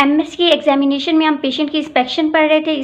MS की examination में हम पेशेंट की इंस्पेक्शन पढ़ रहे थे।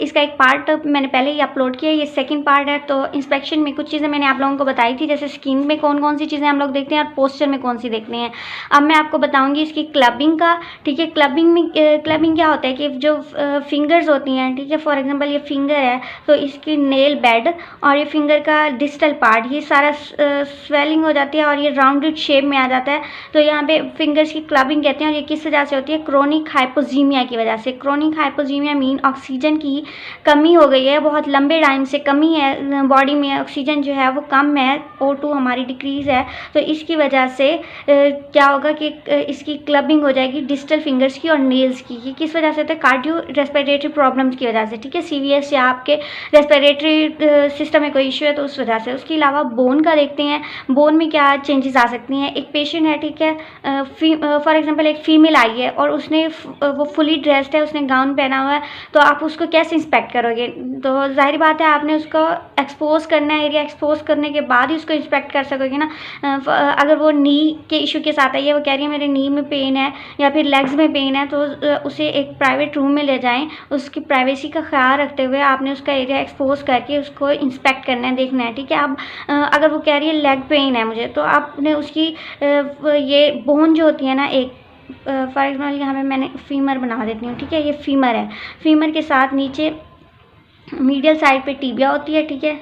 इसका एक पार्ट मैंने पहले ही अपलोड किया है, ये सेकंड पार्ट है। तो इंस्पेक्शन में कुछ चीज़ें मैंने आप लोगों को बताई थी, जैसे स्किन में कौन कौन सी चीज़ें हम लोग देखते हैं और पोस्चर में कौन सी देखते हैं। अब मैं आपको बताऊंगी इसकी क्लबिंग का। ठीक है, क्लबिंग क्या होता है कि जो फिंगर्स होती हैं, ठीक है, फॉर एग्जाम्पल ये फिंगर है तो इसकी नेल बेड और ये फिंगर का डिस्टल पार्ट, ये सारा स्वेलिंग हो जाती है और ये राउंडेड शेप में आ जाता है। तो यहाँ पे फिंगर्स की क्लबिंग कहते हैं और ये किस वजह से होती है? क्रोनिक हाइपोजीमिया की वजह से। क्रोनिक हाइपोजीमिया मीन ऑक्सीजन की कमी हो गई है, बहुत लंबे टाइम से कमी है बॉडी में, ऑक्सीजन जो है वो कम है, O2 हमारी डिक्रीज है। तो इसकी वजह से क्या होगा कि इसकी क्लबिंग हो जाएगी डिस्टल फिंगर्स की और नेल्स की। ये किस वजह से होता है? कार्डियो रेस्पिरेटरी प्रॉब्लम्स की वजह से। ठीक है, सीवीएस या आपके रेस्पिरेटरी सिस्टम में कोई इशू है तो उस वजह से। उसके अलावा बोन का देखते हैं, बोन में क्या चेंजेस आ सकती हैं। एक पेशेंट है, ठीक है, फॉर एग्जांपल एक फीमेल आई है और उसने वो फुली ड्रेस्ड है, उसने गाउन पहना हुआ है, तो आप उसको कैसे इंस्पेक्ट करोगे? तो जाहिर बात है आपने उसको एक्सपोज करना है, एरिया एक्सपोज करने के बाद ही उसको इंस्पेक्ट कर सकोगे ना। अगर वो नी के इशू के साथ आई है, वो कह रही है मेरे नी में पेन है या फिर लेग्स में पेन है, तो उसे एक प्राइवेट रूम में ले जाएं, उसकी प्राइवेसी का ख्याल रखते हुए आपने उसका एरिया एक्सपोज करके उसको इंस्पेक्ट करना है, देखना है। ठीक है, अब अगर वो कह रही है लेग पेन है मुझे, तो आपने उसकी ये बोन जो होती है ना, एक फॉर एग्जाम्पल यहाँ पे मैंने फीमर बना देती हूँ। ठीक है, ये फीमर है, फीमर के साथ नीचे मीडियल साइड पे टीबिया होती है। ठीक है,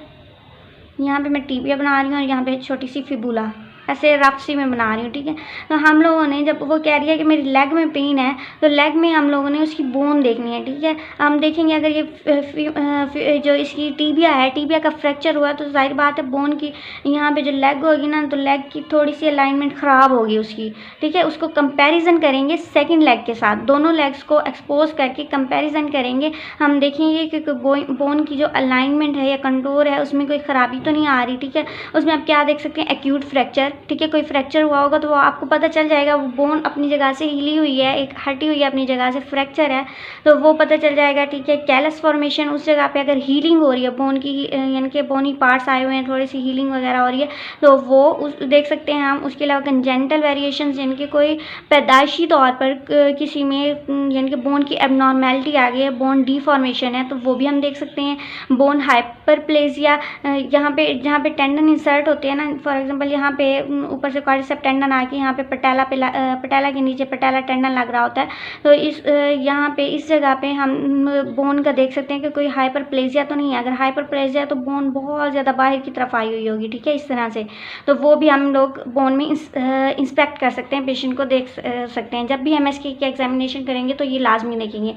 यहाँ पे मैं टीबिया बना रही हूँ और यहाँ पे छोटी सी फिबुला, ऐसे रफ सी मैं बना रही हूँ। ठीक है, तो हम लोगों ने, जब वो कह रही है कि मेरी लेग में पेन है, तो लेग में हम लोगों ने उसकी बोन देखनी है। ठीक है, हम देखेंगे अगर ये जो इसकी टीबिया है, टीबिया का फ्रैक्चर हुआ, तो जाहिर बात है बोन की यहाँ पे जो लेग होगी ना, तो लेग की थोड़ी सी अलाइनमेंट ख़राब होगी उसकी। ठीक है, उसको कंपैरिजन करेंगे सेकंड लेग के साथ, दोनों लेग्स को एक्सपोज करके कंपैरिजन करेंगे। हम देखेंगे कि बोन की जो अलाइनमेंट है या कंटूर है उसमें कोई ख़राबी तो नहीं आ रही। ठीक है, उसमें आप क्या देख सकते हैं? Acute fracture. ठीक है, कोई फ्रैक्चर हुआ होगा तो वो आपको पता चल जाएगा, वो बोन अपनी जगह से हिली हुई है, एक हटी हुई है अपनी जगह से, फ्रैक्चर है तो वो पता चल जाएगा। ठीक है, कैलस फॉर्मेशन, उस जगह पे अगर हीलिंग हो रही है बोन की, यानी कि बोनी पार्ट्स आए हुए हैं, थोड़ी सी हीलिंग वगैरह हो रही है, तो वो देख सकते हैं हम। उसके अलावा कंजेनिटल वेरिएशन, यानी कि कोई पैदाइशी तौर पर किसी में यानी कि बोन की एबनॉर्मेलिटी आ गई है, बोन डीफॉर्मेशन है, तो वो भी हम देख सकते हैं। बोन हाइपरप्लेजिया, यहाँ पे जहाँ पे टेंडन इंसर्ट होते हैं ना, फॉर एग्जांपल यहाँ पे ऊपर से क्वाड्रिसेप टेंडन आके यहाँ पे पटेला के नीचे पटेला टेंडन लग रहा होता है, तो यहाँ पे इस जगह पे हम बोन का देख सकते हैं कि कोई हाइपरप्लेजिया तो नहीं है। अगर हाइपरप्लेजिया तो बोन बहुत ज़्यादा बाहर की तरफ आई हुई होगी। ठीक है, इस तरह से, तो वो भी हम लोग बोन में इंस्पेक्ट कर सकते हैं, पेशेंट को देख सकते हैं। जब भी एमएसके की एग्जामिनेशन करेंगे तो ये लाजमी देखेंगे।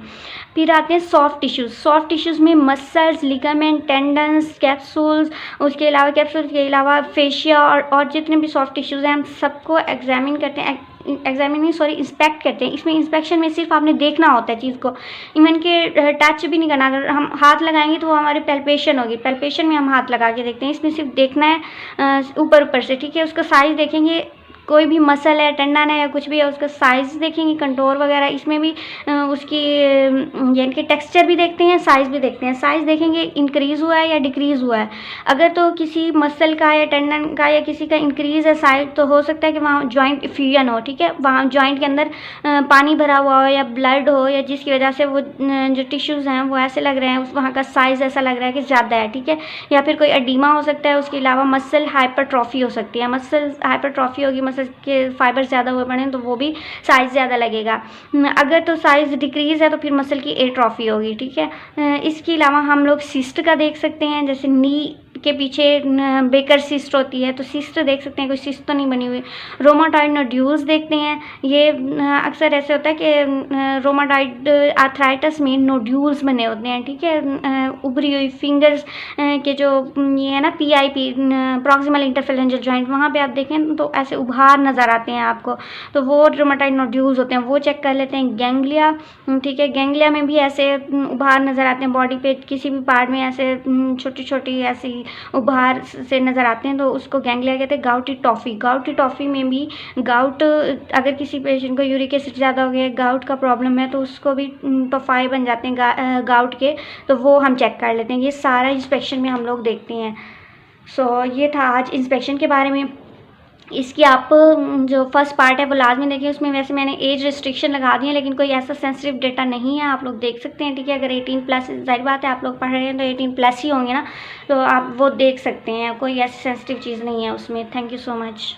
फिर आते हैं सॉफ्ट टिश्यूज़। सॉफ्ट टिश्यूज़ में मसल्स, लिगामेंट, टेंडन्स, कैप्सूल्स, उसके अलावा कैप्सूल के अलावा फेशिया और जितने भी सॉफ्ट टिश्यूज़ हैं हम सबको एग्जामिन करते हैं, इंस्पेक्ट करते हैं। इसमें इंस्पेक्शन में सिर्फ आपने देखना होता है चीज़ को, इवन के टच भी नहीं करना। अगर हम हाथ लगाएंगे तो वो हमारी पैल्पेशन होगी, पैल्पेशन में हम हाथ लगा के देखते हैं। इसमें सिर्फ देखना है ऊपर ऊपर से। ठीक है, उसका साइज़ देखेंगे, कोई भी मसल है, टेंडन है या कुछ भी है, उसका साइज़ देखेंगे, कंटोर वगैरह, इसमें भी उसकी यानी कि टेक्सचर भी देखते हैं, साइज़ भी देखते हैं। साइज़ देखेंगे इंक्रीज़ हुआ है या डिक्रीज़ हुआ है। अगर तो किसी मसल का या टेंडन का या किसी का इंक्रीज़ है साइज़, तो हो सकता है कि वहाँ जॉइंट इफ्यूजन हो। ठीक है, वहाँ जॉइंट के अंदर पानी भरा हुआ हो या ब्लड हो, या जिसकी वजह से वो जो टिश्यूज़ हैं वो ऐसे लग रहे हैं, वहाँ का साइज़ ऐसा लग रहा है कि ज़्यादा है। ठीक है, या फिर कोई एडीमा हो सकता है। उसके अलावा मसल हाइपरट्रॉफी हो सकती है, मसल हाइपरट्रॉफी होगी, मसल के फाइबर ज़्यादा हुए पड़े तो वो भी साइज़ ज़्यादा लगेगा। अगर तो साइज़ डिक्रीज़ है तो फिर मसल की एट्रॉफी होगी। ठीक है, इसके अलावा हम लोग सिस्ट का देख सकते हैं, जैसे नी के पीछे बेकर सिस्ट होती है, तो सिस्ट देख सकते हैं, कोई सिस्ट तो नहीं बनी हुई। रोमाटॉइड नोड्यूल्स देखते हैं, ये अक्सर ऐसे होता है कि रोमाटॉइड आर्थराइटिस में नोड्यूल्स बने होते हैं। ठीक है, उभरी हुई फिंगर्स के जो ये है ना PIP, प्रॉक्सिमल इंटरफेरेंशियल जॉइंट, वहाँ पे आप देखें तो ऐसे उभार नज़र आते हैं आपको, तो वो रोमाटॉइड नोड्यूल्स होते हैं, वो चेक कर लेते हैं। गैंग्लिया, ठीक है, गैंग्लिया में भी ऐसे उभार नज़र आते हैं, बॉडी पे किसी भी पार्ट में ऐसे छोटी छोटी ऐसी उभार से नज़र आते हैं, तो उसको गैंग्लिया कहते हैं। गाउटी टॉफ़ी, गाउटी टॉफ़ी में भी गाउट, अगर किसी पेशेंट को यूरिक एसिड ज़्यादा हो गया, गाउट का प्रॉब्लम है, तो उसको भी टॉफाई बन जाते हैं गाउट के, तो वो हम चेक कर लेते हैं। ये सारा इंस्पेक्शन में हम लोग देखते हैं। सो ये था आज इंस्पेक्शन के बारे में। इसकी आप जो फर्स्ट पार्ट है वो लाजमी देखें। उसमें वैसे मैंने एज रिस्ट्रिक्शन लगा दी है, लेकिन कोई ऐसा सेंसिटिव डेटा नहीं है, आप लोग देख सकते हैं, ठीक है। अगर 18+ ज़ाहिर बात है आप लोग पढ़ रहे हैं तो 18+ ही होंगे ना, तो आप वो देख सकते हैं, कोई ऐसी सेंसिटिव चीज़ नहीं है उसमें। Thank you so much.